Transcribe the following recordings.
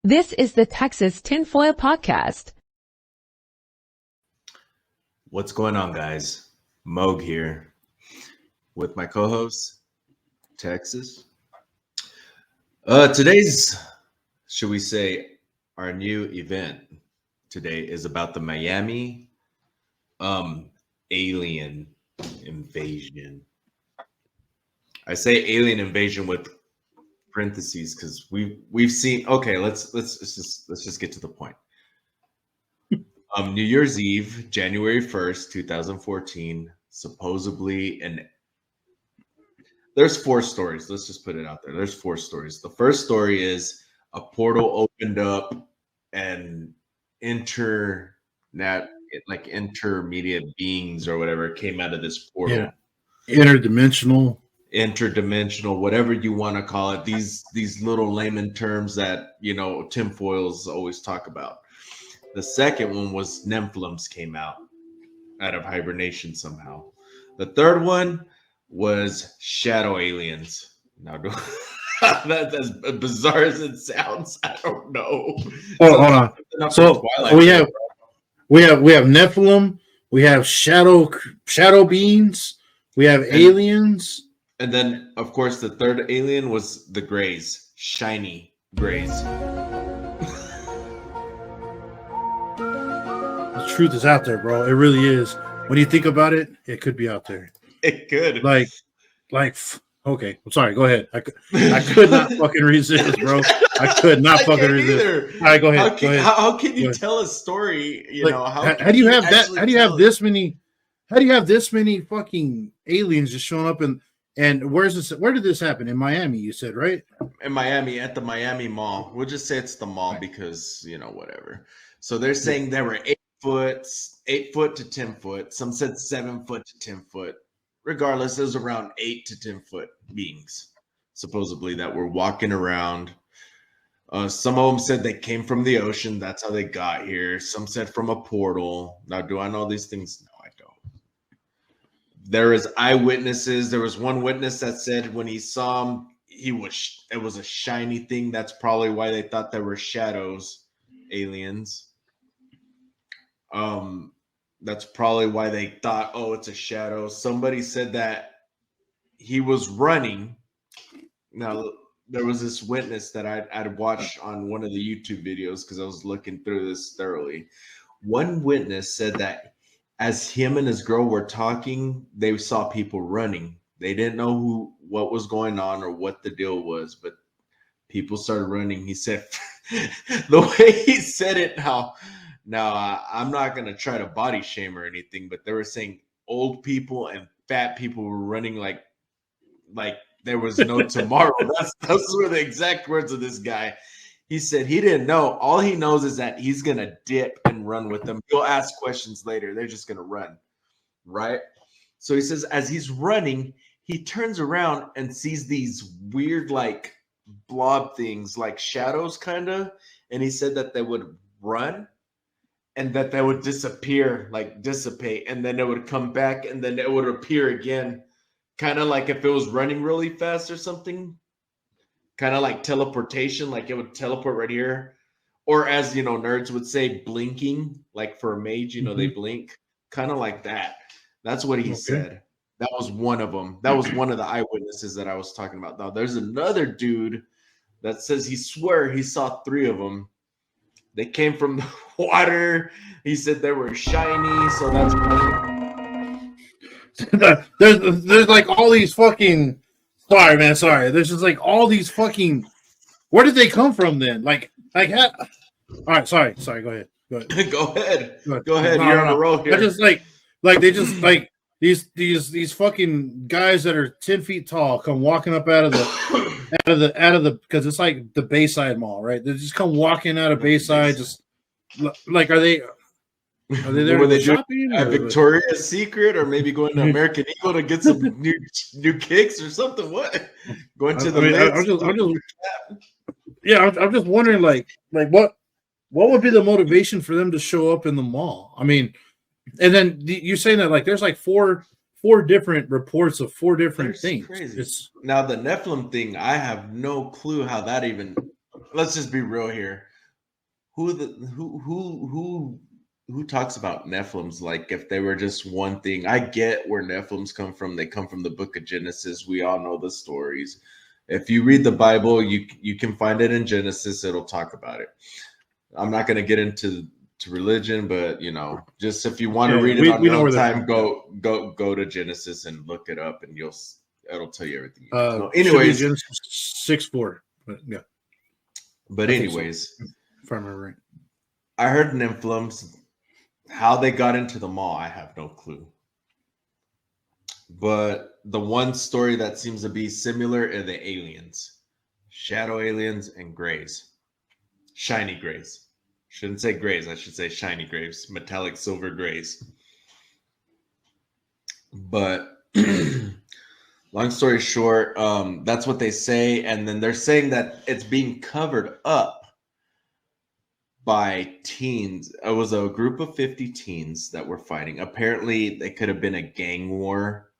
This is the Texas Tinfoil Podcast. What's going on, guys? Moog here with my co-host, Texas. Today's, should we say, our new event today is about the Miami alien invasion. I say alien invasion with parentheses because we've seen. Okay, let's just get to the point. New Year's Eve, January 1st, 2014, supposedly, and there's 4 stories. Let's just put it out there. There's 4 stories. The first story is a portal opened up and intermediate beings or whatever came out of this portal. Yeah. Interdimensional, whatever you want to call it. These little layman terms that, tinfoils always talk about. The second one was Nephilims came out of hibernation somehow. The third one was shadow aliens. Now, that's as bizarre as it sounds. I don't know. Hold on. So we have Nephilim, we have shadow beings, we have aliens, and then of course the third alien was the Greys, shiny Greys. The truth is out there, bro. It really is. When you think about it, it could be out there. It could. Okay. I'm sorry. Go ahead. I could not fucking resist, bro. I could not fucking resist. Either. All right, go ahead. How can you tell a story? How do you have that? How do you have this many? How do you have this many fucking aliens just showing up? And where's this? Where did this happen? In Miami, you said, right? In Miami, at the Miami Mall. We'll just say it's the mall because whatever. So they're saying there were 8 foot to 10 foot. Some said 7 foot to 10 foot. Regardless, there's around 8 to 10 foot beings, supposedly, that were walking around. Some of them said they came from the ocean. That's how they got here. Some said from a portal. Now, do I know these things? No, I don't. There is eyewitnesses. There was one witness that said when he saw him, it was a shiny thing. That's probably why they thought there were shadows, aliens. That's probably why they thought, oh, it's a shadow. Somebody said that he was running. Now, there was this witness that I'd watched on one of the YouTube videos because I was looking through this thoroughly. One witness said that as him and his girl were talking, they saw people running. They didn't know what was going on or what the deal was, but people started running. He said, the way he said it, Now, I'm not going to try to body shame or anything, but they were saying old people and fat people were running like there was no tomorrow. Those were the exact words of this guy. He said he didn't know. All he knows is that he's going to dip and run with them. He'll ask questions later. They're just going to run, right? So he says as he's running, he turns around and sees these weird blob things, like shadows kind of, and he said that they would run and that they would disappear, dissipate, and then it would come back, and then it would appear again, kind of like if it was running really fast or something, kind of like teleportation, like it would teleport right here, or as nerds would say, blinking, like for a mage, they blink, kind of like that. That's what he said. That was one of them. That was one of the eyewitnesses that I was talking about. Now, there's another dude that says he swore he saw 3 of them. They came from the water. He said they were shiny, so that's there's like all these fucking. Sorry, man. Sorry. There's just like all these fucking. Where did they come from then? All right. Sorry. Go ahead. Go ahead. You're on a roll here. I just they just these fucking guys that are 10 feet tall come walking up out of the because it's like the Bayside Mall, right? They just come walking out of Bayside, just like are they there? Were they shopping at Victoria's Secret, or maybe going to American Eagle to get some new kicks or something? What? Going to the I'm just wondering, like what would be the motivation for them to show up in the mall? I mean. And then you're saying that there's four different reports of 4 different things. Now the Nephilim thing, I have no clue how that even. Let's just be real here. who talks about Nephilims like if they were just one thing? I get where Nephilims come from. They come from the book of Genesis. We all know the stories. If you read the Bible, you can find it in Genesis. It'll talk about it. I'm not going to get into religion, but just if you want to read it on your own time, go to Genesis and look it up, and it'll tell you everything. Anyways, Genesis 6:4. But yeah. But anyways, so, if I remember right, I heard Nephilims. How they got into the mall, I have no clue. But the one story that seems to be similar are the aliens, shadow aliens and grays, shiny grays. Shouldn't say grays. I should say shiny grays, metallic silver grays. But long story short, that's what they say. And then they're saying that it's being covered up by teens. It was a group of 50 teens that were fighting. Apparently, it could have been a gang war.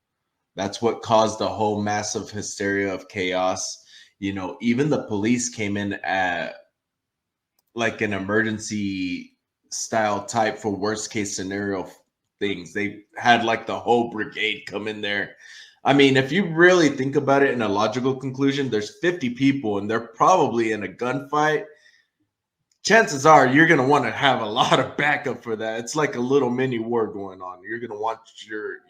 That's what caused the whole massive hysteria of chaos. Even the police came in at like an emergency style type for worst case scenario things. They had like the whole brigade come in there. I mean, if you really think about it in a logical conclusion, there's 50 people and they're probably in a gunfight. Chances are you're going to want to have a lot of backup for that. It's like a little mini war going on. You're going to want your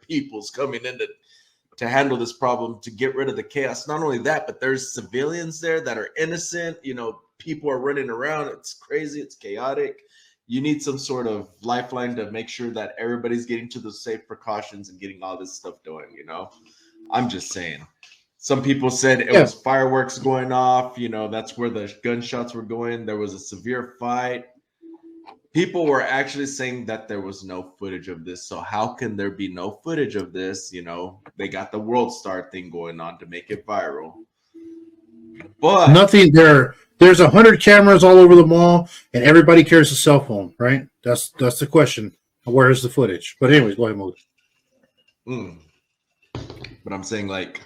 peoples coming in to handle this problem, to get rid of the chaos. Not only that, but there's civilians there that are innocent. People are running around. It's crazy. It's chaotic. You need some sort of lifeline to make sure that everybody's getting to the safe precautions and getting all this stuff done. I'm just saying. Some people said it was fireworks going off. That's where the gunshots were going. There was a severe fight. People were actually saying that there was no footage of this. So how can there be no footage of this? They got the World Star thing going on to make it viral. But nothing there. There's 100 cameras all over the mall, and everybody carries a cell phone, right? That's the question. Where is the footage? But anyways, go ahead, Moses. But I'm saying, like,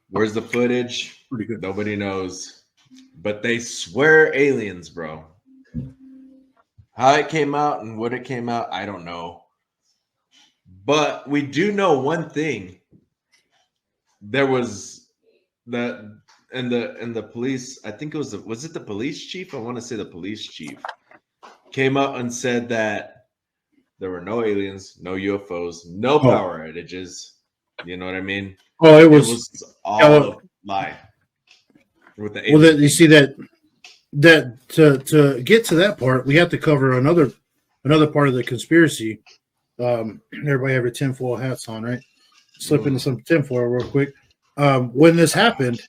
where's the footage? Pretty good. Nobody knows. But they swear aliens, bro. How it came out and what it came out, I don't know. But we do know one thing. There was that, and the police, I think it was it the police chief? I want to say the police chief came out and said that there were no aliens, no UFOs, no power outages. You know what I mean? Oh, it was all a lie. With the aliens. Well, you see that to get to that part, we have to cover another part of the conspiracy. Everybody have your tinfoil hats on, right? Slip into some tinfoil real quick. When this happened,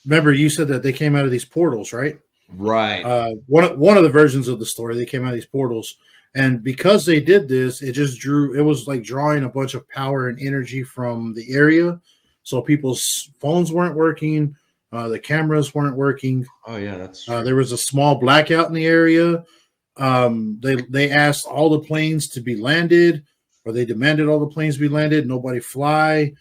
remember you said that they came out of these portals, right? Right. One of the versions of the story, they came out of these portals, and because they did this, it was like drawing a bunch of power and energy from the area. So people's phones weren't working, the cameras weren't working. Oh yeah, that's true. There was a small blackout in the area. They asked all the planes to be landed, or they demanded all the planes be landed. Nobody fly.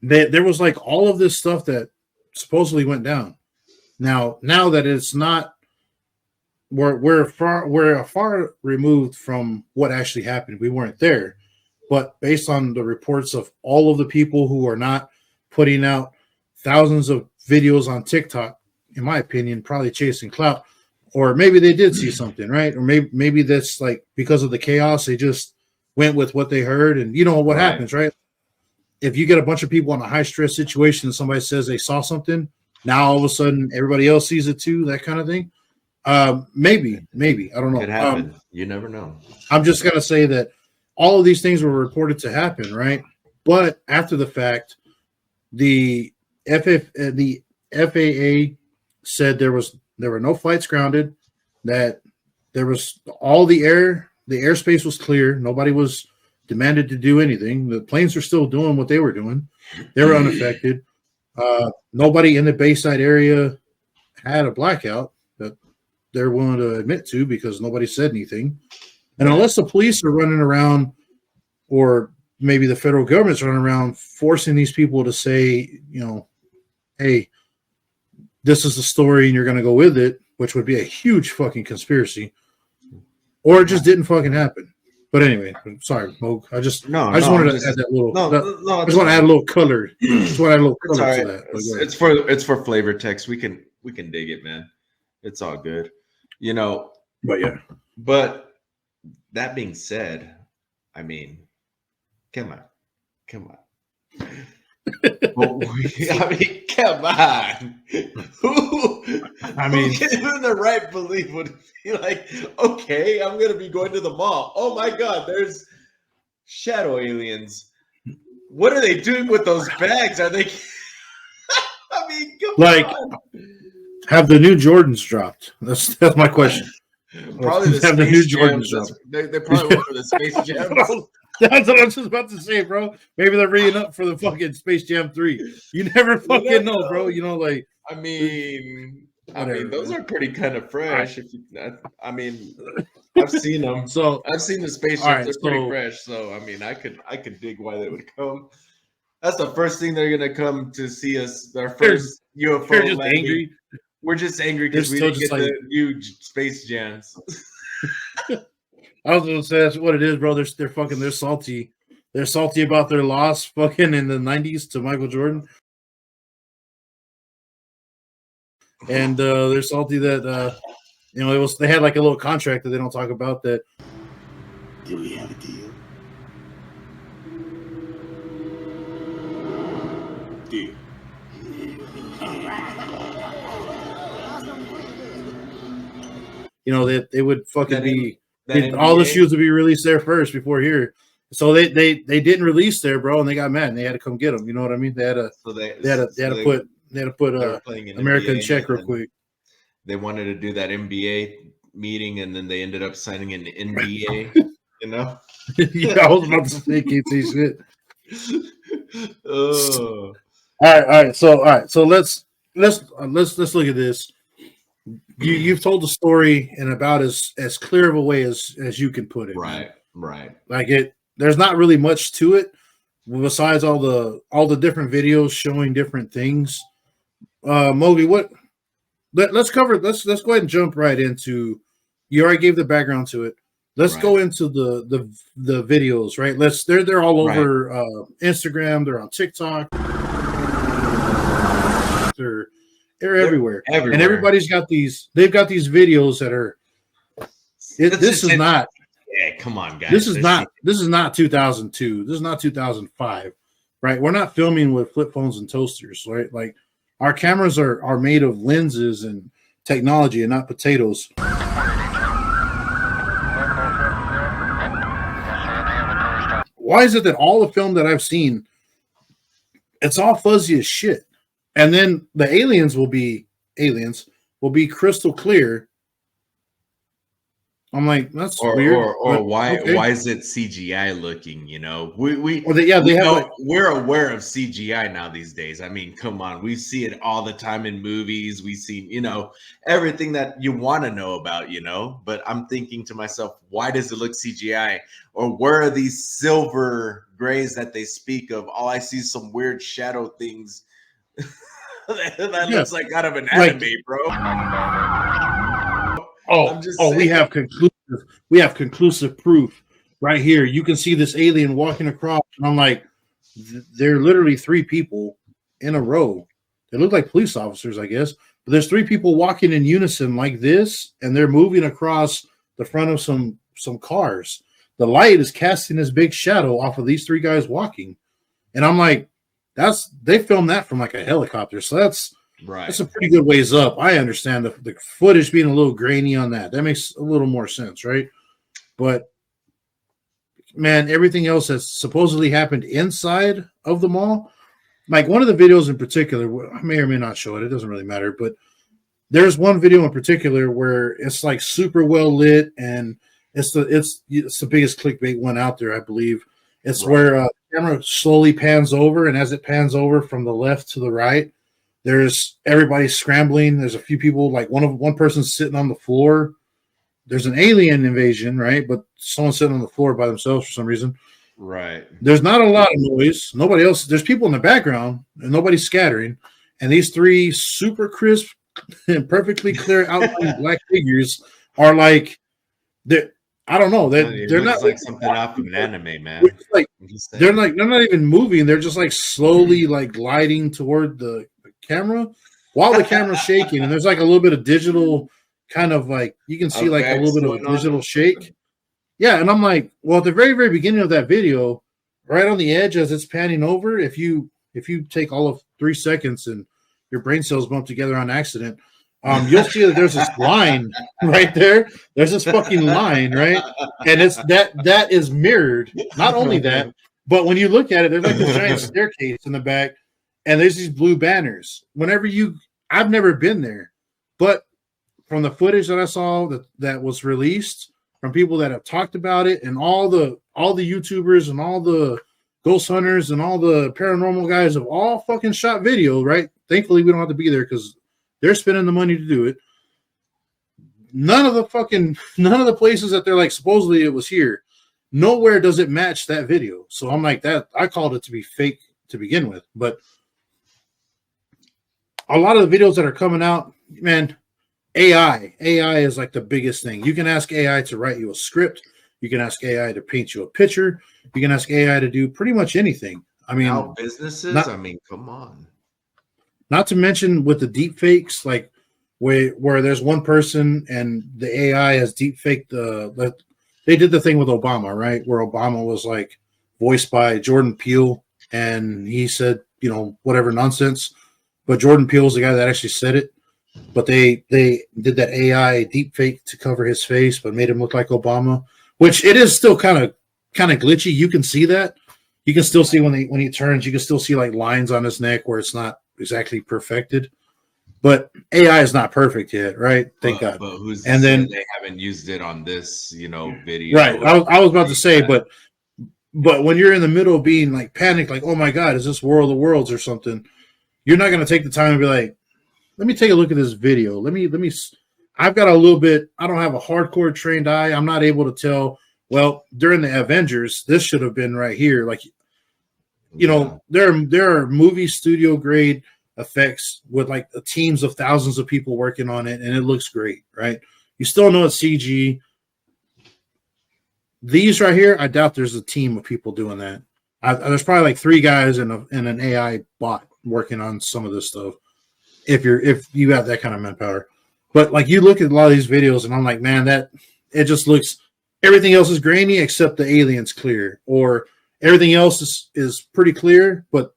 There was like all of this stuff that supposedly went down. Now that it's not, we're far removed from what actually happened. We weren't there, but based on the reports of all of the people who are not putting out thousands of videos on TikTok, in my opinion, probably chasing clout, or maybe they did see something, right? Or maybe that's like because of the chaos, they just went with what they heard, and you know what happens, right? If you get a bunch of people in a high stress situation and somebody says they saw something, now all of a sudden everybody else sees it too, that kind of thing. Maybe I don't know. It happened. You never know. I'm just gonna say that all of these things were reported to happen, right? But after the fact, the FAA said there were no flights grounded, that there was all the airspace was clear, nobody was demanded to do anything. The planes were still doing what they were doing. They were unaffected. Nobody in the Bayside area had a blackout that they're willing to admit to because nobody said anything. And unless the police are running around, or maybe the federal government's running around forcing these people to say, hey, this is the story and you're going to go with it, which would be a huge fucking conspiracy, or it just didn't fucking happen. But anyway, I'm sorry, Moog. I just wanted to add that little. I just want to add a little color. Just want to add a little color to that. It's for flavor text. We can dig it, man. It's all good, you know. But yeah. But that being said, I mean, come on. Well, I mean, come on. Who in the right belief would be like, okay, I'm gonna be going to the mall. Oh my god, there's shadow aliens. What are they doing with those bags? Are they? I mean, come on. Have the new Jordans dropped? That's my question. Probably the new Jordans dropped. They probably went for the Space Jam. That's what I was just about to say, bro. Maybe they're reading up for the fucking Space Jam 3. You never fucking know, bro. You know, like I mean, those are pretty kind of fresh. I mean, I've seen them. So I've seen the Space Jams. They're pretty fresh. So I mean, I could dig why they would come. That's the first thing they're gonna come to see us. Our first UFO. They're just angry. We're just angry because we didn't get the new Space Jams. I was gonna say that's what it is, bro. They're salty. They're salty about their loss fucking in the 90s to Michael Jordan. And they're salty that they had like a little contract that they don't talk about that. Did we have a deal? Deal. You know, that they would fucking be all the shoes would be released there first before here. So they didn't release there, bro, and they got mad and they had to come get them. You know what I mean? They had to put America in check real quick. They wanted to do that NBA meeting, and then they ended up signing an NBA. You know? Yeah, I was about to say can't say shit. Oh. All right. So let's look at this. You've told the story in about as clear of a way as you can put it. Right. Like there's not really much to it besides all the different videos showing different things. Moby, let's go ahead and jump right into. You already gave the background to it. Let's go into the videos, right? They're all over Instagram. They're on TikTok. They're everywhere. And everybody's got these. They've got these videos that are. This is not. Yeah, come on, guys. This is not 2002. This is not 2005, right? We're not filming with flip phones and toasters, right? Like our cameras are made of lenses and technology and not potatoes. Why is it that all the film that I've seen, it's all fuzzy as shit? And then the aliens will be crystal clear. I'm like, that's weird. Or why is it CGI looking? You know, we're aware of CGI now these days. I mean, come on, we see it all the time in movies. We see, everything that you want to know about, But I'm thinking to myself, why does it look CGI? Or where are these silver grays that they speak of? All I see is some weird shadow things. that looks like out of an anime, bro. We have conclusive proof right here. You can see this alien walking across, and I'm like, they're literally three people in a row. They look like police officers, I guess, but there's three people walking in unison like this, and they're moving across the front of some cars. The light is casting this big shadow off of these three guys walking, and I'm like, they filmed that from like a helicopter, so that's a pretty good ways up. I understand the footage being a little grainy on that. That makes a little more sense, right? But man, everything else that's supposedly happened inside of the mall, like one of the videos in particular, I may or may not show it. It doesn't really matter, but there's one video in particular where it's like super well lit, and it's the biggest clickbait one out there, I believe. It's where camera slowly pans over, and as it pans over from the left to the right, there's everybody scrambling. There's a few people, like one person's sitting on the floor. There's an alien invasion, right? But someone's sitting on the floor by themselves for some reason. Right. There's not a lot of noise. Nobody else. There's people in the background, and nobody's scattering. and these three super crisp and perfectly clear outlined black figures are like I don't know. They're not like something off of an anime, man. Like they're not even moving. They're just like slowly like gliding toward the camera while the camera's shaking. And there's like a little bit of digital kind of like you can see like a little bit of digital shake. Yeah, and I'm like, well, at the very, very beginning of that video, right on the edge as it's panning over, if you take all of 3 seconds and your brain cells bump together on accident, you'll see that there's this line right there. There's this fucking line, right? And it's that is mirrored. Not only that, but when you look at it, there's like this giant staircase in the back, and there's these blue banners. I've never been there, but from the footage that I saw that was released from people that have talked about it, and all the YouTubers and all the ghost hunters and all the paranormal guys have all fucking shot video, right? Thankfully, we don't have to be there because they're spending the money to do it. None of the places that they're like supposedly it was here, nowhere does it match that video. So I'm like that. I called it to be fake to begin with, but a lot of the videos that are coming out, man, AI is like the biggest thing. You can ask AI to write you a script. You can ask AI to paint you a picture. You can ask AI to do pretty much anything. I mean, now businesses. Come on. Not to mention with the deep fakes, like where there's one person and the AI has deep faked they did the thing with Obama, right? Where Obama was like voiced by Jordan Peele and he said, whatever nonsense. But Jordan Peele's the guy that actually said it. But they did that AI deep fake to cover his face, but made him look like Obama, which it is still kind of glitchy. You can see that. You can still see when he turns, you can still see like lines on his neck where it's not exactly perfected, but AI is not perfect yet, right? Thank God. But they haven't used it on this, video, right? I was about to say, but when you're in the middle of being like panicked, like, oh my God, is this War of the Worlds or something? You're not going to take the time to be like, let me take a look at this video. Let me. I've got a little bit. I don't have a hardcore trained eye. I'm not able to tell. Well, during the Avengers, this should have been right here, like. There are movie studio grade effects with like teams of thousands of people working on it, and it looks great, right? You still know it's CG. These right here, I doubt there's a team of people doing that. There's probably like 3 guys and an AI bot working on some of this stuff. If you have that kind of manpower, but like you look at a lot of these videos, and I'm like, man, that it just looks. Everything else is grainy except the aliens clear, or everything else is pretty clear, but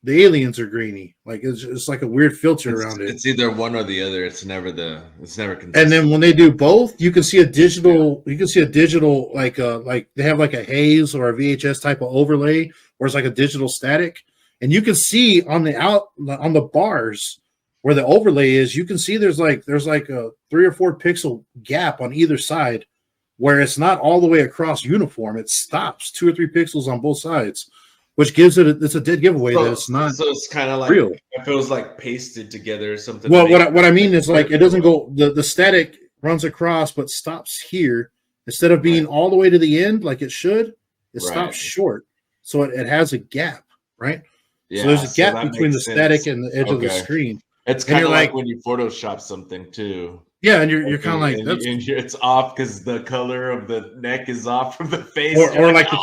the aliens are grainy. Like it's like a weird filter around it. It's either one or the other. It's never consistent. And then when they do both, you can see a digital. You can see a digital like they have like a haze or a VHS type of overlay, where it's like a digital static, and you can see on the bars where the overlay is. You can see there's like a 3 or 4 pixel gap on either side, where it's not all the way across uniform. It stops 2 or 3 pixels on both sides, which gives it's a dead giveaway that it's not. So it's kind of like real. It feels like pasted together or something. Well, what I mean is like it doesn't go. The static runs across, but stops here instead of being all the way to the end like it should. It stops short, so it has a gap, right? Yeah, so there's a gap between the static and the edge of the screen. It's kind of like when you Photoshop something too. Yeah, and you're kind of like it's off because the color of the neck is off from the face, or like the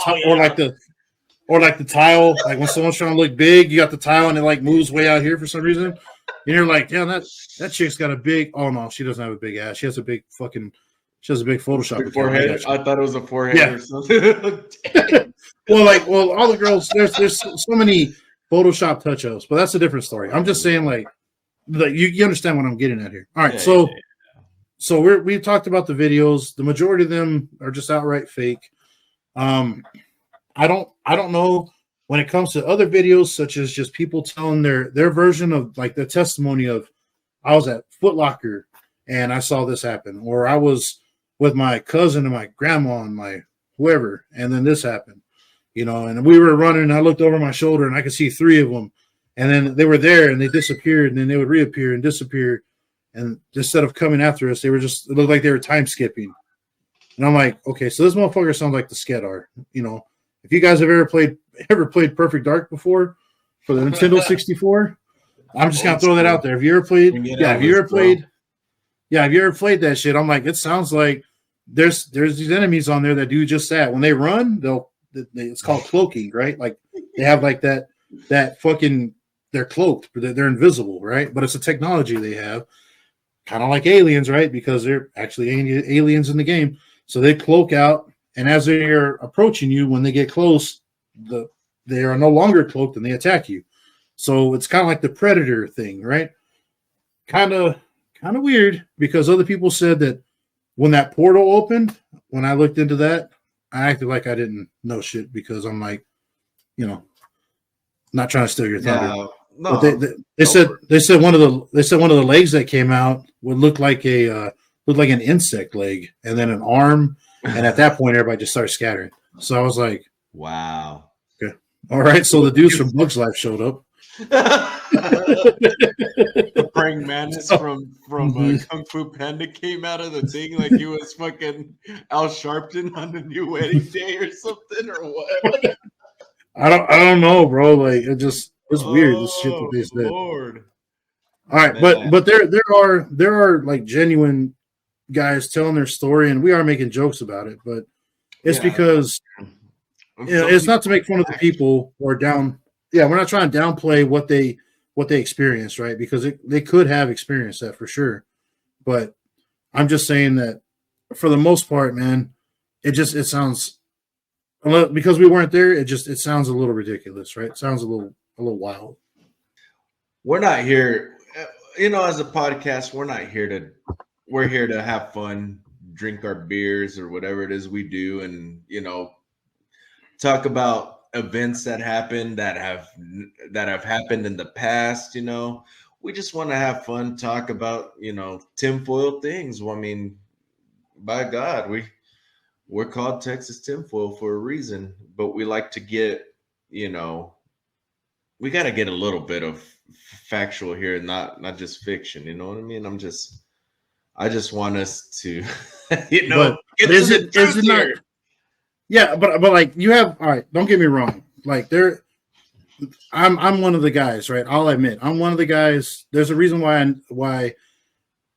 tile. Like when someone's trying to look big, you got the tile and it like moves way out here for some reason, and you're like, yeah, that chick's got a big. Oh no, she doesn't have a big ass. She has a big Photoshop forehead. I thought it was a forehead or something. well, all the girls. There's so many Photoshop touch-ups, but that's a different story. I'm just saying, like you understand what I'm getting at here. All right, So we've talked about the videos. The majority of them are just outright fake. I don't know when it comes to other videos, such as just people telling their version of like their testimony of, I was at Foot Locker and I saw this happen, or I was with my cousin and my grandma and my whoever, and then this happened, and we were running and I looked over my shoulder and I could see 3 of them, and then they were there and they disappeared and then they would reappear and disappear. And instead of coming after us, it looked like they were time skipping. And I'm like, okay, so this motherfucker sounds like the Skedar. If you guys have ever played Perfect Dark before for the Nintendo 64, I'm just gonna Old throw that school. out there. Have you ever played? Bring it Yeah, on, have you ever let's go. played? Yeah, have you ever played that shit? I'm like, it sounds like there's these enemies on there that do just that. When they run, it's called cloaking, right? Like they have like that fucking they're cloaked, but they're invisible, right? But it's a technology they have, kind of like aliens, right? Because they're actually aliens in the game. So they cloak out, and as they're approaching you, when they get close, they are no longer cloaked and they attack you. So it's kind of like the Predator thing, right? Kind of weird, because other people said that when that portal opened, when I looked into that, I acted like I didn't know shit, because I'm like, not trying to steal your thunder. Yeah, But no. they said one of the legs that came out would look like an insect leg, and then an arm, and at that point everybody just started scattering. So I was like, Wow. all right, so the dudes from Bugs Life showed up. The praying mantis from Kung Fu Panda came out of the thing like he was fucking Al Sharpton on the New Wedding Day or something, or what? I don't know, bro. Like it's weird, this shit that they said. Lord. All right, Man. but there are like genuine guys telling their story, and we are making jokes about it, but it's because it's not to make fun of the people or down. Yeah, we're not trying to downplay what they experienced, right? Because they could have experienced that for sure. But I'm just saying that for the most part, man, it sounds, because we weren't there, it sounds a little ridiculous, right? It sounds a little wild. We're not here, as a podcast, we're here to have fun, drink our beers or whatever it is we do, and talk about events that happen that have happened in the past. We just want to have fun, talk about tinfoil things. Well, I mean, by God, we're called Texas Tinfoil for a reason, but we like to get we got to get a little bit of factual here, not just fiction. You know what I mean? I just want us to But get is to it the truth not? here. Yeah, but like you have, all right, don't get me wrong. Like I'm one of the guys, right? I'll admit, I'm one of the guys. There's a reason why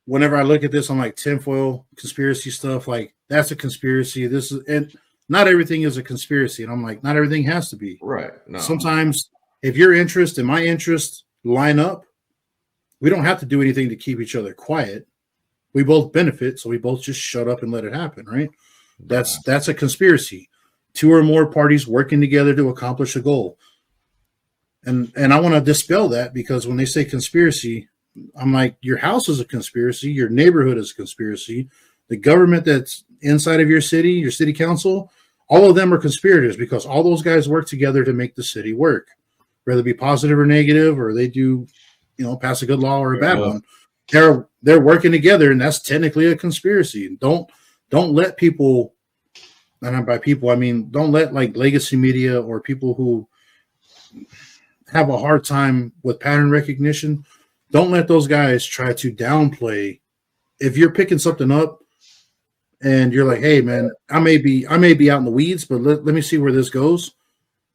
whenever I look at this, I'm like, tinfoil conspiracy stuff, like that's a conspiracy. This is, and not everything is a conspiracy. And I'm like, not everything has to be. Right. No. Sometimes if your interest and my interest line up, we don't have to do anything to keep each other quiet. We both benefit, so we both just shut up and let it happen, right? That's a conspiracy. Two or more parties working together to accomplish a goal. And I want to dispel that, because when they say conspiracy, I'm like, your house is a conspiracy, your neighborhood is a conspiracy, the government that's inside of your city council, all of them are conspirators, because all those guys work together to make the city work, whether it be positive or negative, or they do, pass a good law or a bad one. They're working together, and that's technically a conspiracy. Don't let people, and by people I mean don't let like legacy media or people who have a hard time with pattern recognition, don't let those guys try to downplay. If you're picking something up and you're like, hey man, I may be out in the weeds, but let me see where this goes.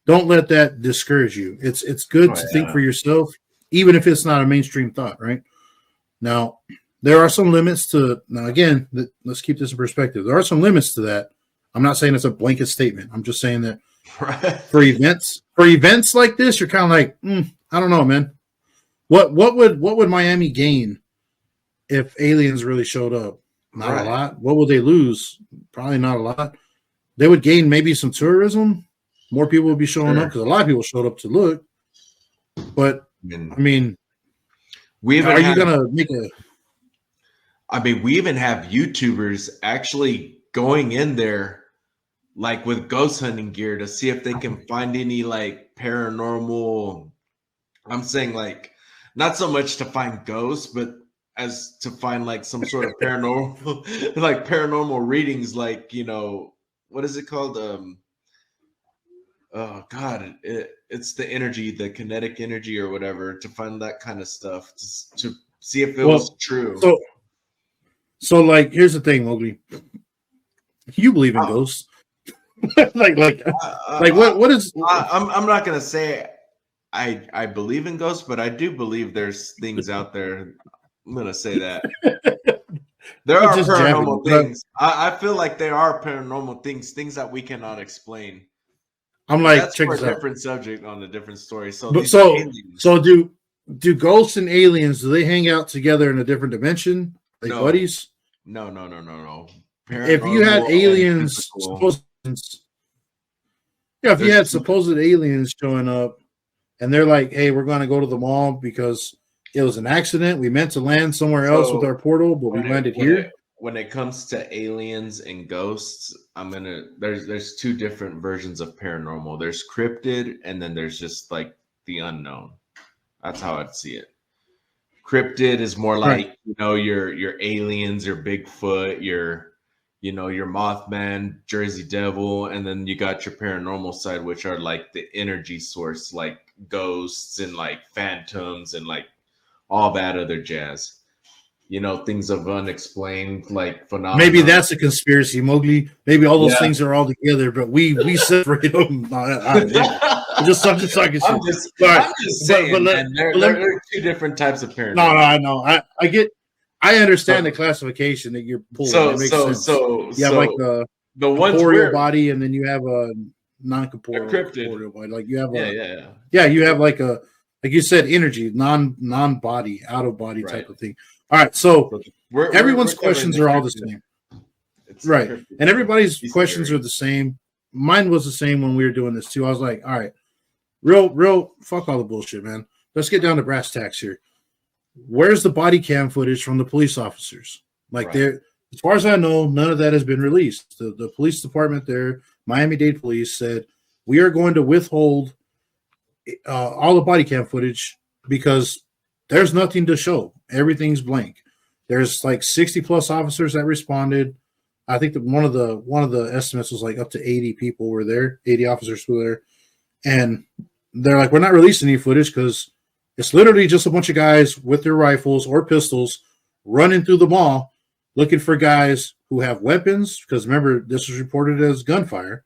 Don't let that discourage you. It's good to think for yourself, even if it's not a mainstream thought, right? Now, there are some limits to, again, let's keep this in perspective. There are some limits to that. I'm not saying it's a blanket statement. I'm just saying that for events like this, you're kind of like, I don't know, man. What would Miami gain if aliens really showed up? Not a lot. What would they lose? Probably not a lot. They would gain maybe some tourism. More people would be showing up, because a lot of people showed up to look. But I mean, we even have YouTubers actually going in there, like with ghost hunting gear, to see if they can find any like paranormal. I'm saying like not so much to find ghosts, but as to find like some sort of paranormal, like paranormal readings, like what is it called? Oh God, it's the energy, the kinetic energy or whatever, to find that kind of stuff, to see if it was true. So like, here's the thing, Mowgli. You believe in ghosts? like what is? I'm not gonna say I believe in ghosts, but I do believe there's things out there. I'm gonna say that there I'm are just paranormal jabbing, things. I feel like there are paranormal things that we cannot explain. I'm But like, that's check for a this out. different subject on a different story. So But these are so aliens. so do ghosts and aliens, do they hang out together in a different dimension? Like No. buddies? No. If you had Paranormal and aliens physical. supposed yeah, if you There's had two- supposed aliens showing up and they're like, hey, we're gonna go to the mall because it was an accident. We meant to land somewhere else with So, our portal, but we landed here. When it comes to aliens and ghosts, there's two different versions of paranormal. There's cryptid, and then there's just like the unknown. That's how I'd see it. Cryptid is more like your aliens, your Bigfoot, your Mothman, Jersey Devil, and then you got your paranormal side, which are like the energy source, like ghosts and like phantoms and like all that other jazz. Things of unexplained like phenomena. Maybe that's a conspiracy, Mowgli. Maybe all those Yeah. things are all together, but we separate them. I'm just talking shit. I'm just But saying, let- man, there let- are two different types of paranormal. No, I know. I understand the classification that you're pulling. It makes sense. You have like the the ones corporeal where body, and then you have a non-corporeal A cryptid. corporeal body. Like you have yeah. you have like you said, energy, non-body, out of body type Right. of thing. All right, so We're everyone's covering questions are all the cryptid. same, It's right? cryptid. And everybody's He's questions scary. are the same. Mine was the same when we were doing this too. I was like, all right, real, fuck all the bullshit, man. Let's get down to brass tacks here. Where's the body cam footage from the police officers? Like, Right. there, as far as I know, none of that has been released. The police department there, Miami-Dade Police, said we are going to withhold all the body cam footage because there's nothing to show. Everything's blank. There's like 60 plus officers that responded. I think that one of the estimates was like up to 80 people were there, 80 officers were there, and they're like, we're not releasing any footage because it's literally just a bunch of guys with their rifles or pistols running through the mall looking for guys who have weapons. Because remember, this was reported as gunfire.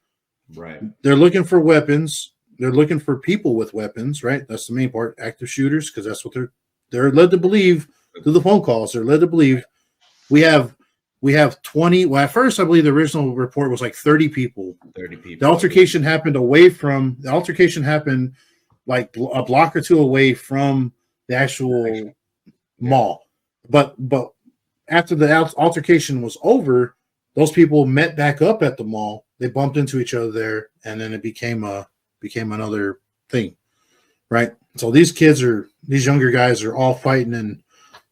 Right. They're looking for weapons. They're looking for people with weapons, right? That's the main part. Active shooters, because that's what they're led to believe through the phone calls. They're led to believe we have 20. Well, at first, I believe the original report was like 30 people. 30 people. The altercation happened like a block or two away from the actual mall. But after the altercation was over, those people met back up at the mall. They bumped into each other there, and then it became another thing, right? So these younger guys are all fighting and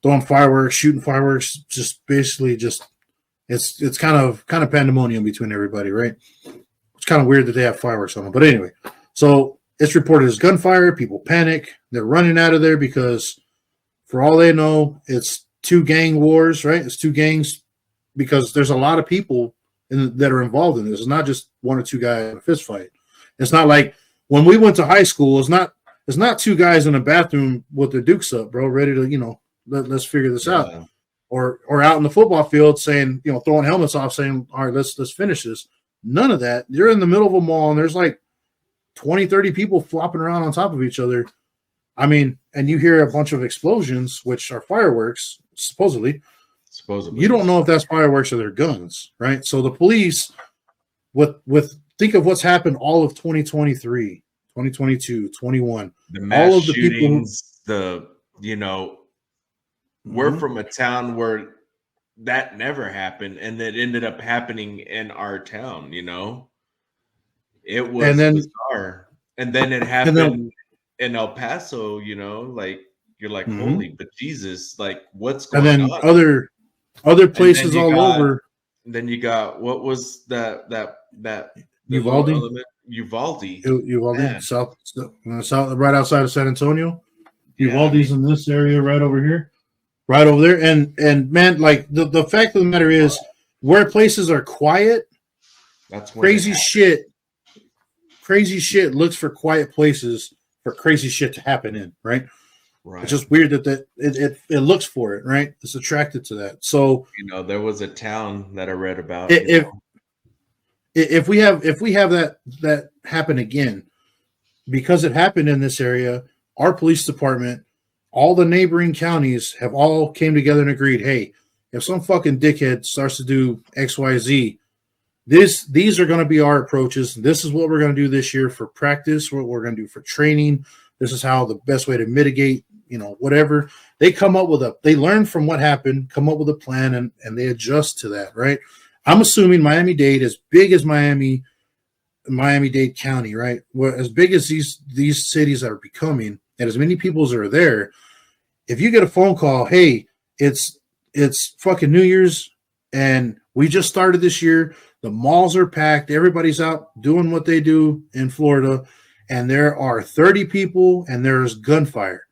throwing fireworks, shooting fireworks, just basically it's kind of pandemonium between everybody, right? It's kind of weird that they have fireworks on them, but anyway, so it's reported as gunfire. People panic. They're running out of there because, for all they know, it's two gang wars, right? It's two gangs because there's a lot of people that are involved in this. It's not just one or two guys in a fist fight. It's not like when we went to high school. It's not two guys in a bathroom with their dukes up, bro, ready to let's figure this out. Or out in the football field saying, throwing helmets off, saying, all right, let's finish this. None of that. You're in the middle of a mall and there's like 20, 30 people flopping around on top of each other. I mean, and you hear a bunch of explosions, which are fireworks, supposedly. You don't know if that's fireworks or they're guns, right? So the police, think of what's happened all of 2023, 2022, 21. The mass all of the shootings, we're Mhm. from a town where that never happened, and that ended up happening in our town. It was And then- bizarre, and then it happened in El Paso. Like you're like, Mhm. holy, but Jesus, like what's And going then on? other places you all got- over. Then you got what was that the Uvalde? little element? Uvalde. Uvalde, Man. south, right outside of San Antonio. Yeah, Uvalde's in this area right over here, right over there. And man, like the fact of the matter is, where places are quiet, That's when crazy shit looks for quiet places for crazy shit to happen in, right? Right. It's just weird that it looks for it, right? It's attracted to that. So There was a town that I read about. if we have that happen again, because it happened in this area, our police department, all the neighboring counties have all came together and agreed, hey, if some fucking dickhead starts to do XYZ, these are going to be our approaches. This is what we're going to do this year for practice, what we're going to do for training. This is how the best way to mitigate, whatever. They come up with they learn from what happened, come up with a plan, and they adjust to that, right? I'm assuming Miami-Dade, as big as Miami-Dade County, right? Well, as big as these cities are becoming, and as many people as are there, if you get a phone call, hey, it's fucking New Year's, and we just started this year. The malls are packed. Everybody's out doing what they do in Florida, and there are 30 people, and there's gunfire.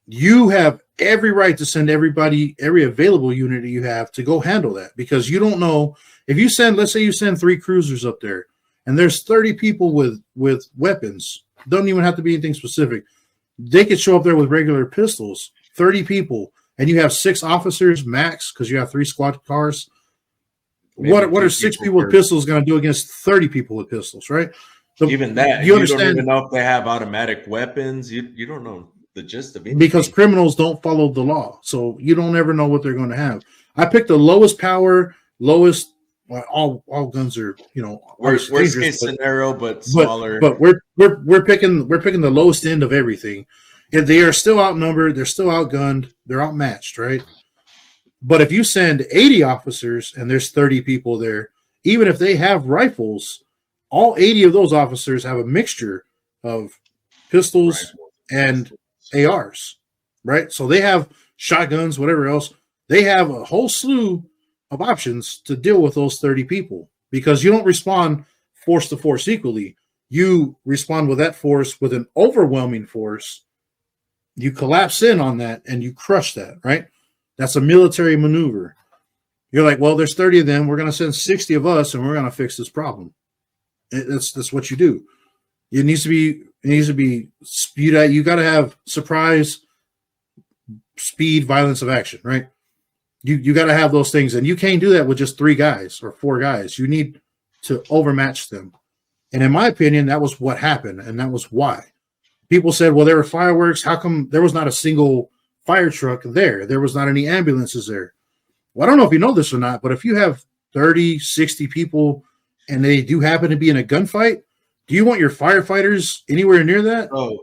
You have every right to send everybody, every available unit that you have to go handle that, because you don't know if you send, let's say you send 3 cruisers up there, and there's 30 people with weapons. Don't even have to be anything specific. They could show up there with regular pistols. 30 people, and you have 6 officers max because you have 3 squad cars. Maybe what are 6 people with pistols going to do against 30 people with pistols, right? So even that, you don't even know if they have automatic weapons. You don't know the gist of anything. Because criminals don't follow the law, so you don't ever know what they're going to have. I picked the lowest power, lowest. Well, all guns are, worst case scenario, but smaller. But we're picking the lowest end of everything. And they are still outnumbered. They're still outgunned. They're outmatched, right? But if you send 80 officers and there's 30 people there, even if they have rifles, all 80 of those officers have a mixture of pistols and ARs, right? So they have shotguns, whatever else. They have a whole slew of options to deal with those 30 people, because you don't respond force to force equally. You respond with that force with an overwhelming force. You collapse in on that and you crush that, right? That's a military maneuver. You're like, well, there's 30 of them. We're going to send 60 of us and we're going to fix this problem. That's what you do. It needs to be spewed out. You got to have surprise, speed, violence of action, right? You got to have those things, and you can't do that with just 3 guys or 4 guys. You need to overmatch them. And in my opinion, that was what happened, and that was why. People said, well, there were fireworks. How come there was not a single fire truck there? There was not any ambulances there. Well, I don't know if you know this or not, but if you have 30, 60 people and they do happen to be in a gunfight, do you want your firefighters anywhere near that? Oh,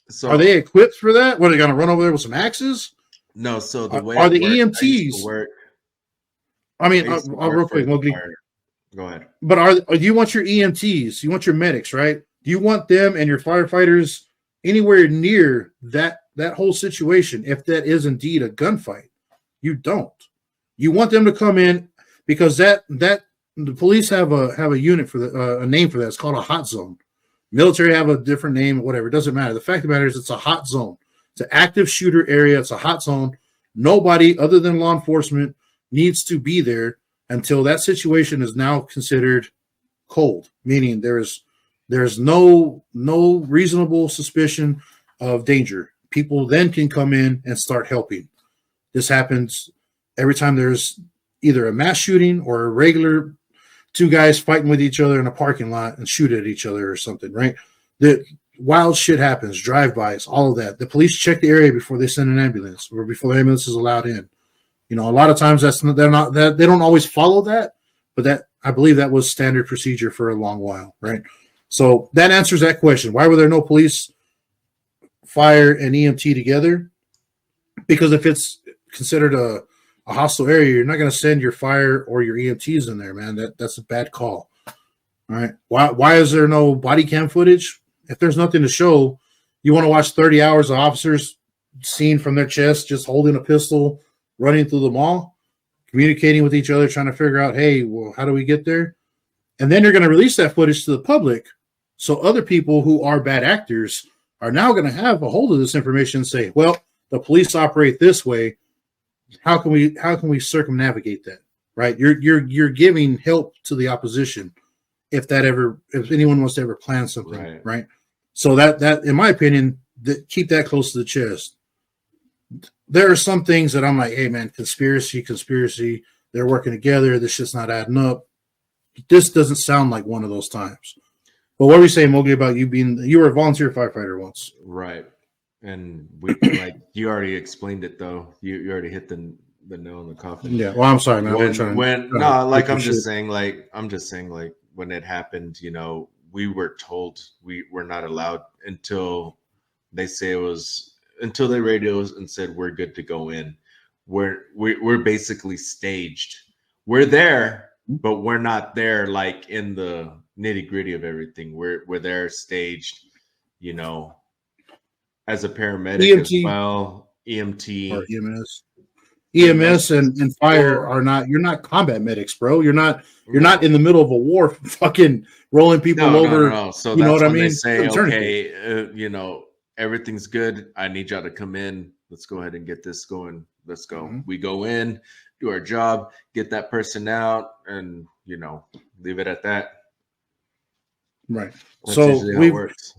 so are they equipped for that? What, are they going to run over there with some axes? No, so the way are the EMTs? I mean, real quick, go ahead. But do you want your EMTs? You want your medics, right? Do you want them and your firefighters anywhere near that whole situation if that is indeed a gunfight? You don't. You want them to come in, because that the police have a unit for a name for that. It's called a hot zone. Military have a different name, whatever. It doesn't matter. The fact of the matter is it's a hot zone. It's an active shooter area. It's a hot zone. Nobody other than law enforcement needs to be there until that situation is now considered cold, meaning there's no reasonable suspicion of danger. People then can come in and start helping. This happens every time there's either a mass shooting or a regular 2 guys fighting with each other in a parking lot and shoot at each other or something, right? The wild shit happens, drive-bys, all of that. The police check the area before they send an ambulance or before the ambulance is allowed in. A lot of times they don't always follow that, but that, I believe, that was standard procedure for a long while, right? So that answers that question. Why were there no police, fire, and EMT together? Because if it's considered a hostile area, you're not going to send your fire or your EMTs in there, man. That's a bad call. All right. Why is there no body cam footage? If there's nothing to show, you want to watch 30 hours of officers seen from their chest just holding a pistol, running through the mall, communicating with each other, trying to figure out, hey, well, how do we get there? And then you're going to release that footage to the public, so other people who are bad actors are now going to have a hold of this information and say, well, the police operate this way. How can we circumnavigate that? Right? You're giving help to the opposition if anyone wants to ever plan something, right? So that in my opinion, keep that close to the chest. There are some things that I'm like, hey man, conspiracy, they're working together, this shit's not adding up. This doesn't sound like one of those times. But what were you saying, Mowgli, about you were a volunteer firefighter once? Right. And we like you already explained it though. You already hit the nail on the coffin. Yeah. Well, I'm sorry, man. I'm just saying like when it happened, we were told we were not allowed until they say until they radio us and said we're good to go in. We're basically staged. We're there, but we're not there like in the nitty-gritty of everything. We're there staged, as a paramedic EMT, as well, EMT or EMS and fire are not. You're not combat medics, bro. You're not in the middle of a war, fucking rolling people over. No. So you know what I mean? They say, okay, everything's good. I need y'all to come in. Let's go ahead and get this going. Let's go. Mm-hmm. We go in, do our job, get that person out, and leave it at that. Right. That's usually how it works.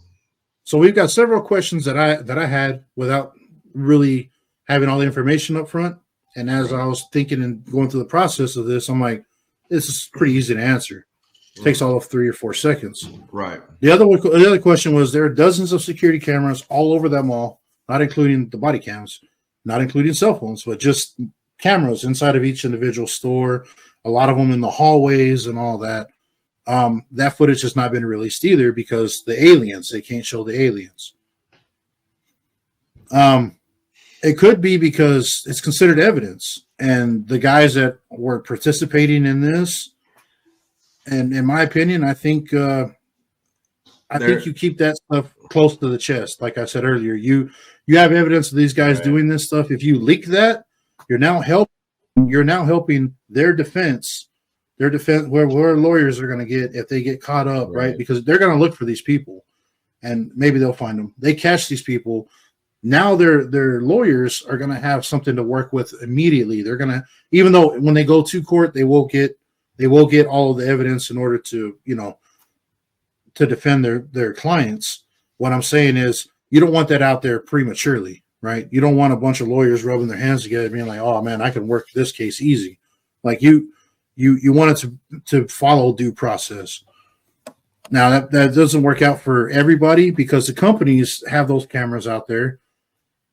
So we've got several questions that I had without really having all the information up front. And as I was thinking and going through the process of this, I'm like, this is pretty easy to answer. It takes all of 3 or 4 seconds. Right. The other question was, there are dozens of security cameras all over that mall, not including the body cams, not including cell phones, but just cameras inside of each individual store, a lot of them in the hallways and all that. That footage has not been released either because they can't show the aliens. It could be because it's considered evidence, and the guys that were participating in this, and in my opinion, I think you keep that stuff close to the chest. Like I said earlier, you have evidence of these guys doing this stuff. If you leak that, you're now helping their defense. Their defense, where lawyers are going to get if they get caught up, right? Because they're going to look for these people, and maybe they'll find them. They catch these people. Now their lawyers are going to have something to work with immediately. They're going to, even though when they go to court, they will get all of the evidence in order to to defend their clients. What I'm saying is, you don't want that out there prematurely, right? You don't want a bunch of lawyers rubbing their hands together, being like, "Oh man, I can work this case easy." Like you want it to follow due process. Now that doesn't work out for everybody because the companies have those cameras out there.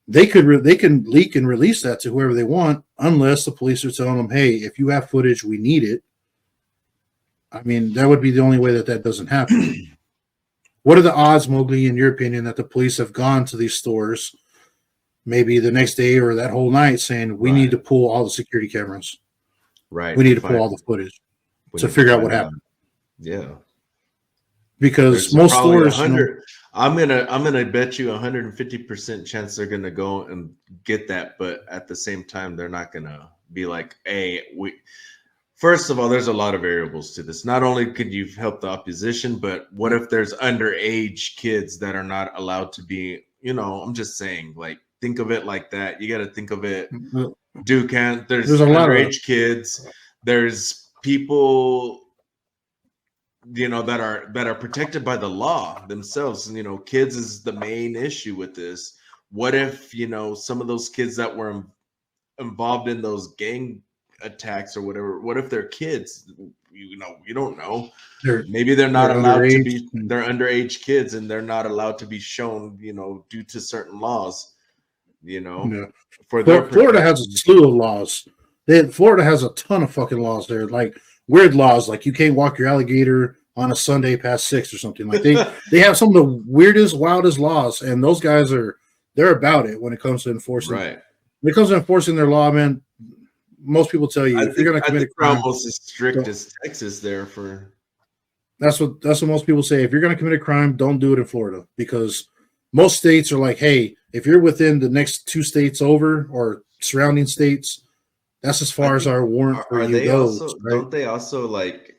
They can leak and release that to whoever they want, unless the police are telling them, "Hey, if you have footage, we need it." I mean, that would be the only way that doesn't happen. What are the odds, Mowgli, in your opinion, that the police have gone to these stores, maybe the next day or that whole night, saying we need to pull all the security cameras? Right. We need to pull all the footage to figure out what happened. Yeah. Because most stores, I'm gonna bet you 150% chance they're gonna go and get that, but at the same time, they're not gonna be like, "Hey, First of all, there's a lot of variables to this. Not only could you help the opposition, but what if there's underage kids that are not allowed to be? I'm just saying, like, think of it like that. You got to think of it. There's a lot of underage kids. There's people that are protected by the law themselves. And kids is the main issue with this. What if some of those kids that were involved in those gang attacks or whatever, what if they're kids? You don't know. Maybe they're not allowed to be. They're underage kids and they're not allowed to be shown due to certain laws. Florida has a slew of laws. Florida has a ton of fucking laws there, like weird laws, like you can't walk your alligator on a Sunday past 6 or something. Like they have some of the weirdest, wildest laws, and those guys they're about it when it comes to enforcing. Right. When it comes to enforcing their law, man, most people tell you if you're going to commit a crime, almost as strict as Texas there for. That's what most people say. If you're going to commit a crime, don't do it in Florida, because most states are like, hey, if you're within the next 2 states over or surrounding states, that's as far as our warrant for you goes. Right? Don't they also like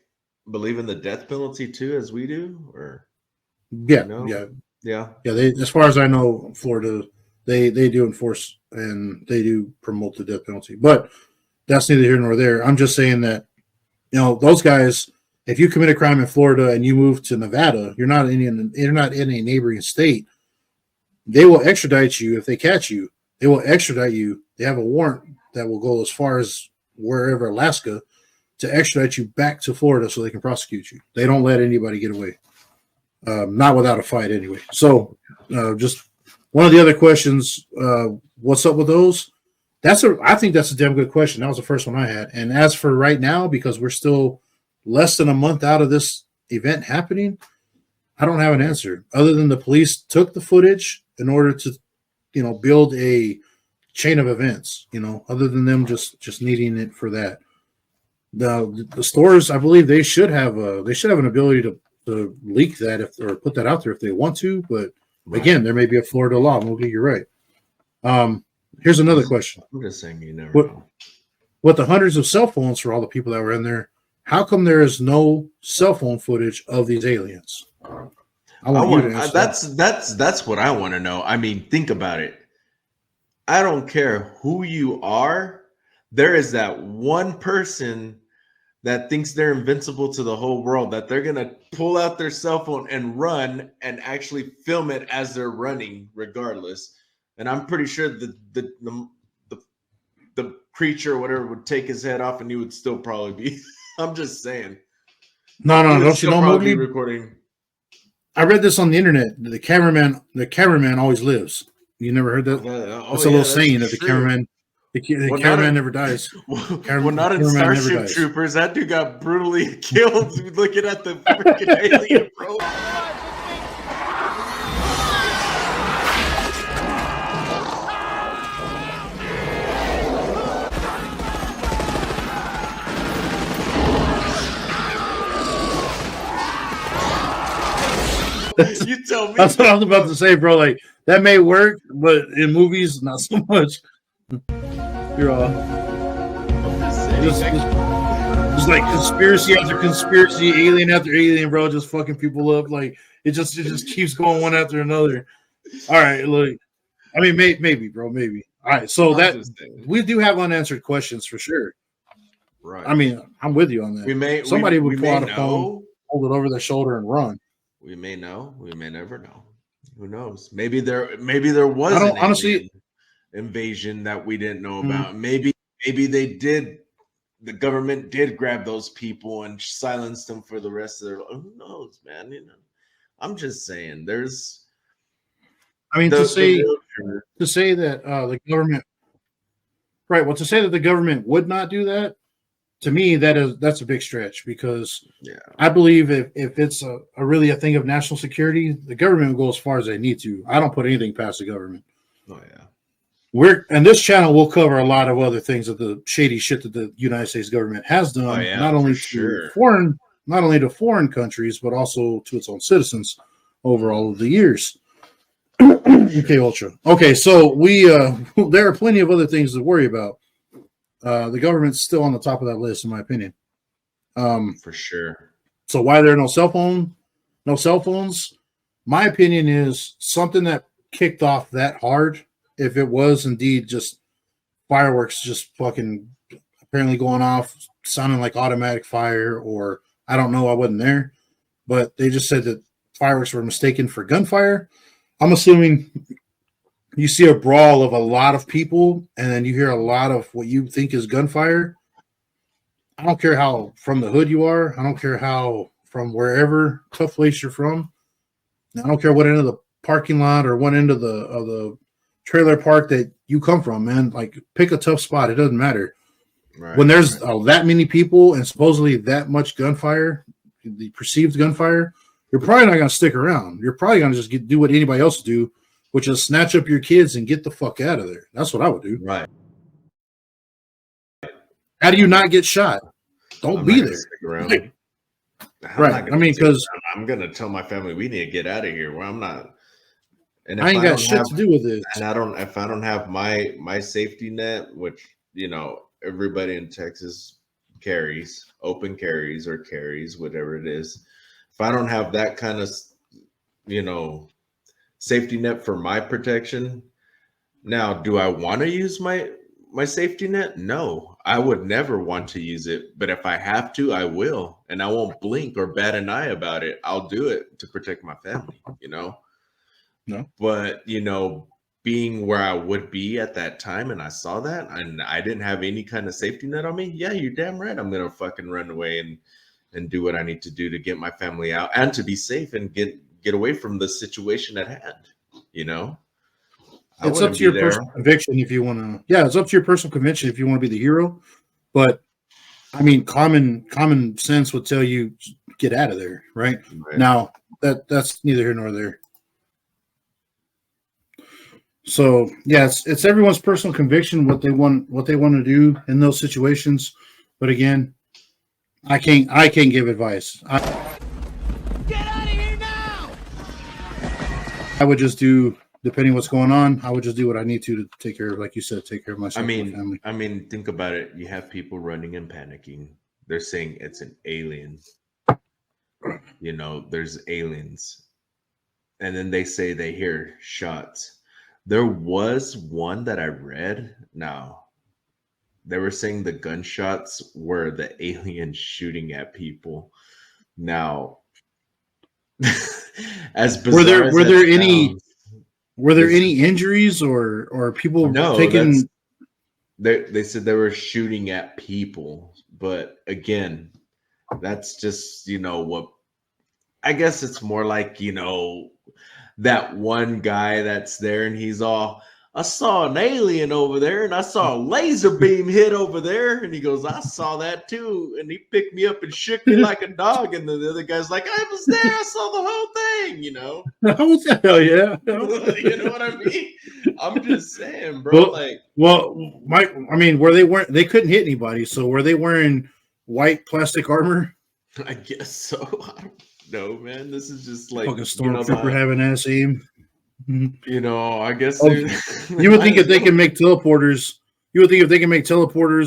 believe in the death penalty too, as we do? Or yeah. They, as far as I know, Florida, they do enforce and they do promote the death penalty, but that's neither here nor there. I'm just saying that those guys, if you commit a crime in Florida and you move to Nevada, you're not in a neighboring state. They will extradite you if they catch you. They will extradite you. They have a warrant that will go as far as wherever, Alaska, to extradite you back to Florida so they can prosecute you. They don't let anybody get away. not without a fight anyway. So just one of the other questions, what's up with those? I think that's a damn good question. That was the first one I had. And as for right now, because we're still less than a month out of this event happening, I don't have an answer other than the police took the footage in order to, build a chain of events, other than them just needing it for that. The stores, I believe they should have an ability to leak that or put that out there if they want to. But again, there may be a Florida law. Maybe you're right. Here's another question. I'm just saying you never know. With the hundreds of cell phones for all the people that were in there, how come there is no cell phone footage of these aliens? I want you to answer that's what I want to know. I mean, think about it. I don't care who you are. There is that one person that thinks they're invincible to the whole world, that they're gonna pull out their cell phone and run and actually film it as they're running, regardless. And I'm pretty sure the creature or whatever would take his head off, and he would still probably be. I'm just saying. No, don't you know, Mowgli? Recording. I read this on the internet. The cameraman always lives. You never heard that? That's a little saying that the cameraman. The cameraman never dies. Well, not in Starship Troopers. That dude got brutally killed looking at the freaking alien, bro. You tell me. That's what I was about to say, bro. Like, that may work, but in movies, not so much. You're all just like conspiracy after conspiracy, alien after alien, bro, just fucking people up. Like it just keeps going one after another. All right, look, I mean, maybe, bro, maybe. All right, so we do have unanswered questions for sure. Right. I mean, I'm with you on that. Somebody would pull out a phone, hold it over their shoulder, and run. We may know. We may never know. Who knows? Maybe there was an invasion that we didn't know about. Maybe they did. The government did grab those people and silence them for the rest of their life. Who knows, man? I'm just saying. There's. I mean, to say that the government, right? Well, to say that the government would not do that, to me, that's a big stretch because I believe if it's really a thing of national security, the government will go as far as they need to. I don't put anything past the government. Oh yeah. And this channel will cover a lot of other things of the shady shit that the United States government has done, not only to foreign countries, but also to its own citizens over all of the years. MK Ultra. Okay, so there are plenty of other things to worry about. The government's still on the top of that list, in my opinion. For sure. So why there are no cell phones? My opinion is something that kicked off that hard. If it was indeed just fireworks, just fucking apparently going off, sounding like automatic fire, or I don't know, I wasn't there, but they just said that fireworks were mistaken for gunfire. I'm assuming you see a brawl of a lot of people, and then you hear a lot of what you think is gunfire. I don't care how from the hood you are. I don't care how from wherever tough place you're from. I don't care what end of the parking lot or what end of the trailer park that you come from, man. Like, pick a tough spot. It doesn't matter. Right, when there's that many people and supposedly that much gunfire, the perceived gunfire, you're probably not going to stick around. You're probably going to just do what anybody else do, which is snatch up your kids and get the fuck out of there. That's what I would do. Right. How do you not get shot? Don't be there. Right. I mean, because I'm going to tell my family we need to get out of here. Where I'm not. And I ain't got shit to do with this. And if I don't have my safety net, which, everybody in Texas carries, open carries or carries, whatever it is. If I don't have that kind of, safety net for my protection, now, do I want to use my safety net? No, I would never want to use it. But if I have to, I will. And I won't blink or bat an eye about it. I'll do it to protect my family, No. But, being where I would be at that time, and I saw that, and I didn't have any kind of safety net on me, yeah, you're damn right. I'm going to fucking run away and do what I need to do to get my family out and to be safe and get away from the situation at hand. You know, It's up to your personal conviction if you want to. Yeah, it's up to your personal conviction if you want to be the hero. But I mean, common sense would tell you get out of there, right? Now that's neither here nor there. So yeah, it's everyone's personal conviction what they want to do in those situations. But again, I can't give advice. Get out of here now! I would just do, depending what's going on, I would just do what I need to take care of, like you said, take care of myself and my family. I mean, think about it. You have people running and panicking. They're saying it's an alien. You know, there's aliens. And then they say they hear shots. There was one that I read. Now, they were saying the gunshots were the aliens shooting at people. Now, as bizarre were there any injuries or people taking? They said they were shooting at people, but again, that's just, you know, what I guess it's more like, you know, that one guy that's there and he's all, I saw an alien over there and I saw a laser beam hit over there. And he goes, I saw that too. And he picked me up and shook me like a dog. And the other guy's like, I was there. I saw the whole thing, you know? Hell yeah. You know what I mean? I'm just saying, bro. Mike, I mean, they couldn't hit anybody. So were they wearing white plastic armor? I guess so. I don't know, man. This is just like fucking stormtrooper having ass aim. You know, I guess you would think if they can make teleporters,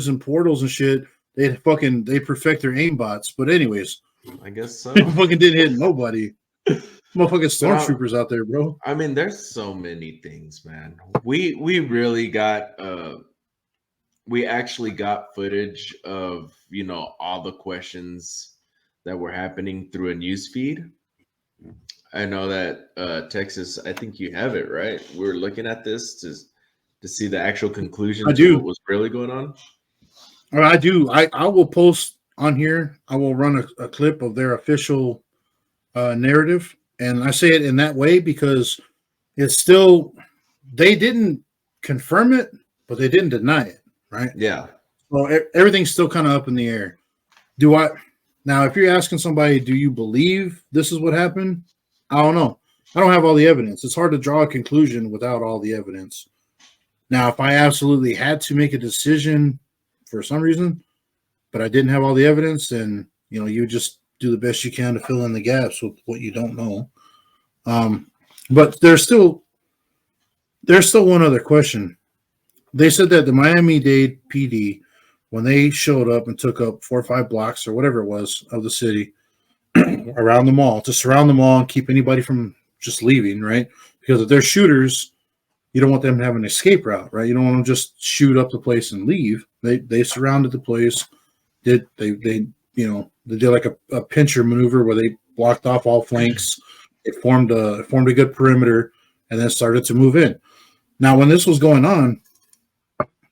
and portals and shit, they perfect their aimbots. But anyways, I guess so. Fucking didn't hit nobody. Motherfucking stormtroopers out there, bro. I mean, there's so many things, man. We really got we actually got footage of, you know, all the questions that were happening through a news feed. I know that Texas, I think you have it, right? We're looking at this to see the actual conclusion to what was really going on. I do. I will post on here. I will run a clip of their official narrative. And I say it in that way because it's still, they didn't confirm it, but they didn't deny it, right? Yeah. Well, everything's still kind of up in the air. Now, if you're asking somebody, do you believe this is what happened? I don't know. I don't have all the evidence. It's hard to draw a conclusion without all the evidence. Now, if I absolutely had to make a decision for some reason, but I didn't have all the evidence, then, you know, you just do the best you can to fill in the gaps with what you don't know. But there's still one other question. They said that the Miami-Dade PD, when they showed up and took up 4 or 5 blocks or whatever it was of the city around the mall, to surround the mall and keep anybody from just leaving, right? Because if they're shooters, you don't want them to have an escape route, right? You don't want them to just shoot up the place and leave. They surrounded the place. They did like a pincher maneuver where they blocked off all flanks. It formed a good perimeter and then started to move in. Now, when this was going on,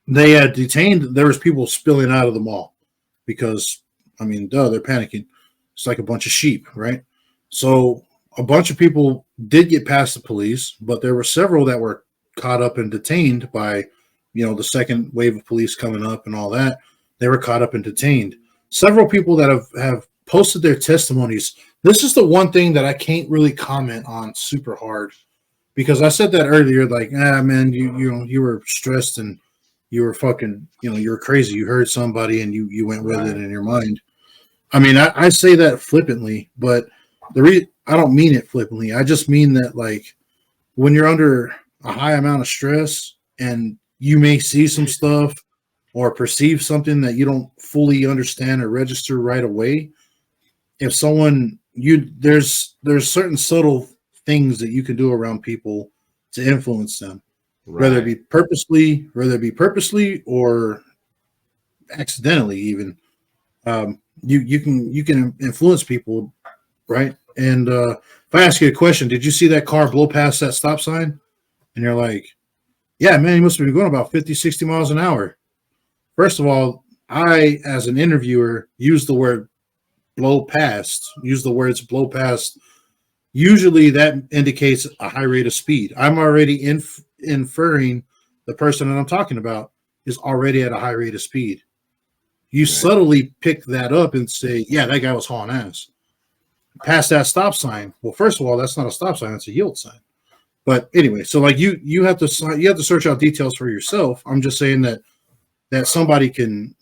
they had detained. There was people spilling out of the mall because, I mean, they're panicking. It's like a bunch of sheep, right? So a bunch of people did get past the police, but there were several that were caught up and detained by, you know, the second wave of police coming up and all that. They were caught up and detained. Several people that have posted their testimonies. This is the one thing that I can't really comment on super hard because I said that earlier, like, man, you were stressed and you were fucking, you know, you were crazy. You heard somebody and you went with it in your mind. I mean, I say that flippantly, but I don't mean it flippantly. I just mean that, like, when you're under a high amount of stress and you may see some stuff or perceive something that you don't fully understand or register right away, if someone there's certain subtle things that you can do around people to influence them, right. whether it be purposely or accidentally even. You can influence people, right? And if I ask you a question, did you see that car blow past that stop sign? And you're like, yeah, man, he must have been going about 50, 60 miles an hour. First of all, I, as an interviewer, use the words blow past usually that indicates a high rate of speed. I'm already inferring the person that I'm talking about is already at a high rate of speed. You subtly pick that up and say, yeah, that guy was hauling ass. Past that stop sign. Well, first of all, that's not a stop sign, it's a yield sign. But anyway, so like you have to search out details for yourself. I'm just saying that somebody can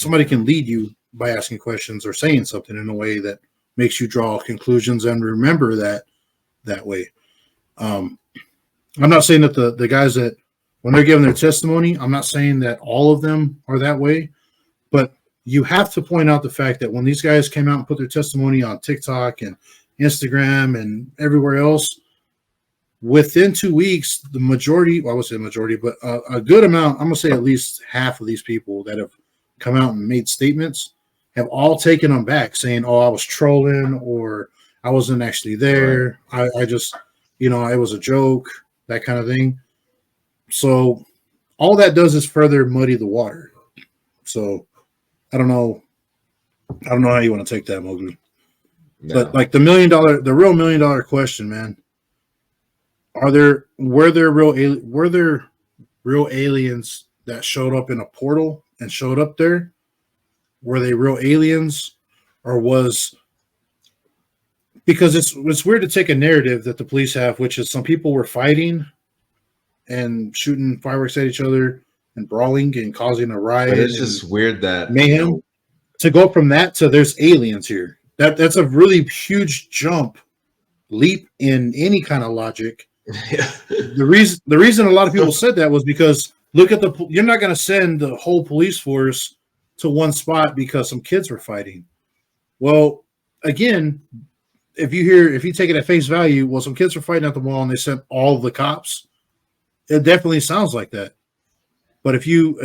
lead you by asking questions or saying something in a way that makes you draw conclusions and remember that way. I'm not saying that the guys that when they're giving their testimony, I'm not saying that all of them are that way, but you have to point out the fact that when these guys came out and put their testimony on TikTok and Instagram and everywhere else, within 2 weeks, the majority, well, I would say majority, but a good amount, I'm going to say at least half of these people that have come out and made statements have all taken them back saying, oh, I was trolling or I wasn't actually there. I just, it was a joke, that kind of thing. So all that does is further muddy the water. So I don't know how you want to take that, Mowgli. No. But like the real $1 million question, man. Were there real aliens that showed up in a portal and showed up there? Were they real aliens, or because it's weird to take a narrative that the police have, which is some people were fighting and shooting fireworks at each other and brawling and causing a riot. But it's just weird that mayhem. To go from that to there's aliens here. That's a really huge leap in any kind of logic. Yeah. The reason a lot of people said that was because you're not going to send the whole police force to one spot because some kids were fighting. Well, again, if you take it at face value, well, some kids were fighting at the mall and they sent all the cops. It definitely sounds like that. But if you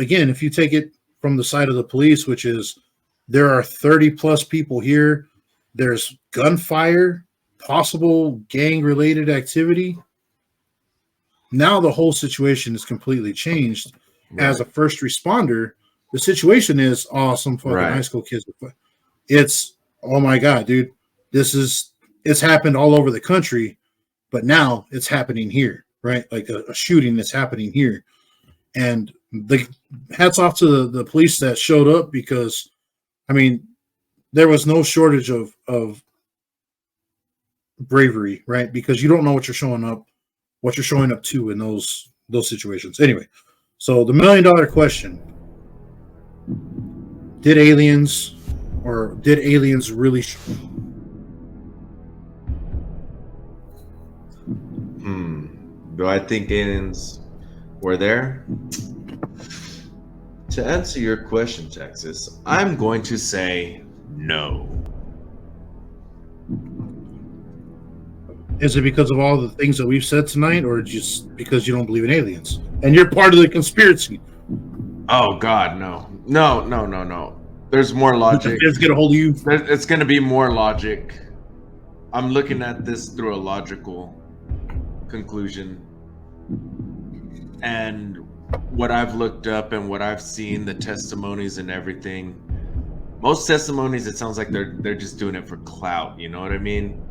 take it from the side of the police, which is there are 30 plus people here, there's gunfire, possible gang related activity. Now the whole situation is completely changed. Right. As a first responder, the situation is some fucking high school kids. It's, oh my God, dude, it's happened all over the country, but now it's happening here, right? Like a shooting that's happening here. And the hats off to the police that showed up because, I mean, there was no shortage of bravery, right? Because you don't know what you're showing up to in those situations. Anyway, so the $1 million question: Did aliens really? Do I think aliens were there? To answer your question, Texas, I'm going to say no. Is it because of all the things that we've said tonight, or just because you don't believe in aliens and you're part of the conspiracy? Oh God, no. There's more logic. It's get a hold of you. It's going to be more logic. I'm looking at this through a logical conclusion, and what I've looked up and what I've seen, the testimonies and everything. Most testimonies, it sounds like they're just doing it for clout. You know what I mean?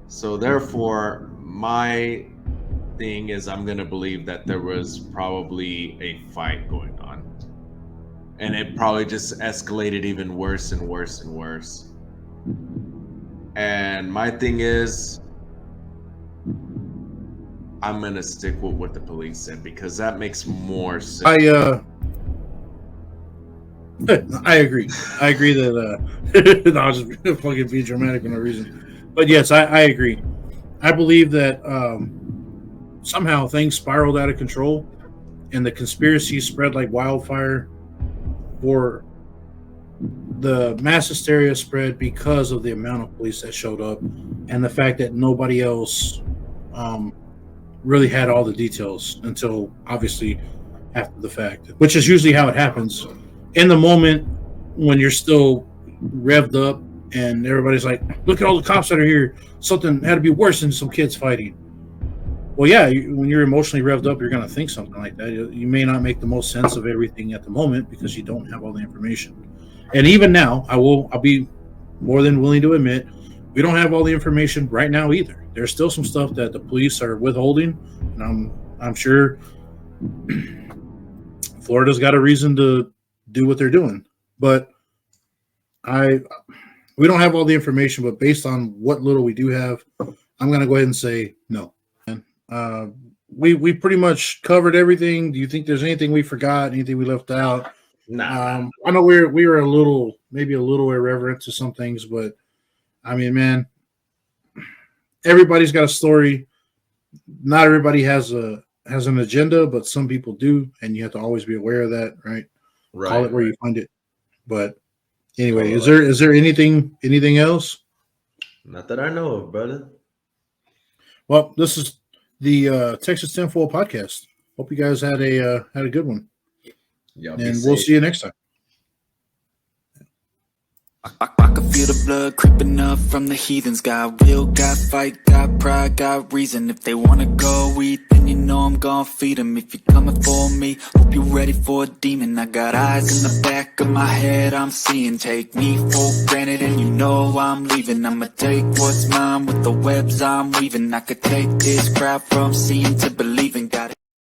So therefore, my thing is I'm going to believe that there was probably a fight going on. And it probably just escalated even worse and worse and worse. And my thing is, I'm going to stick with what the police said because that makes more sense. I agree. I agree that no, I'll just fucking be dramatic for no reason. But yes, I agree. I believe that somehow things spiraled out of control and the conspiracy spread like wildfire, or the mass hysteria spread because of the amount of police that showed up and the fact that nobody else really had all the details until obviously after the fact, which is usually how it happens. In the moment when you're still revved up and everybody's like, look at all the cops that are here. Something had to be worse than some kids fighting. Well, yeah, when you're emotionally revved up, you're going to think something like that. You may not make the most sense of everything at the moment because you don't have all the information. And even now, I'll be more than willing to admit, we don't have all the information right now either. There's still some stuff that the police are withholding, and I'm sure Florida's got a reason to do what they're doing. But we don't have all the information, but based on what little we do have, I'm going to go ahead and say no. We pretty much covered everything. Do you think there's anything we forgot, anything we left out? Nah. I know we were maybe a little irreverent to some things, but I mean, man, everybody's got a story. Not everybody has an agenda, but some people do, and you have to always be aware of that, right? Right. Call it where you find it. But anyway, is there anything else? Not that I know of, brother. Well, this is the Texas Tinfoil Podcast. Hope you guys had a good one. Yeah, and we'll see you next time. I can feel the blood creeping up from the heathens. Got will, got fight, got pride, got reason. If they wanna go eat, then you know I'm gon' feed them. If you're coming for me, hope you're ready for a demon. I got eyes in the back of my head, I'm seeing. Take me for granted and you know I'm leaving. I'ma take what's mine with the webs I'm weaving. I could take this crowd from seeing to believing.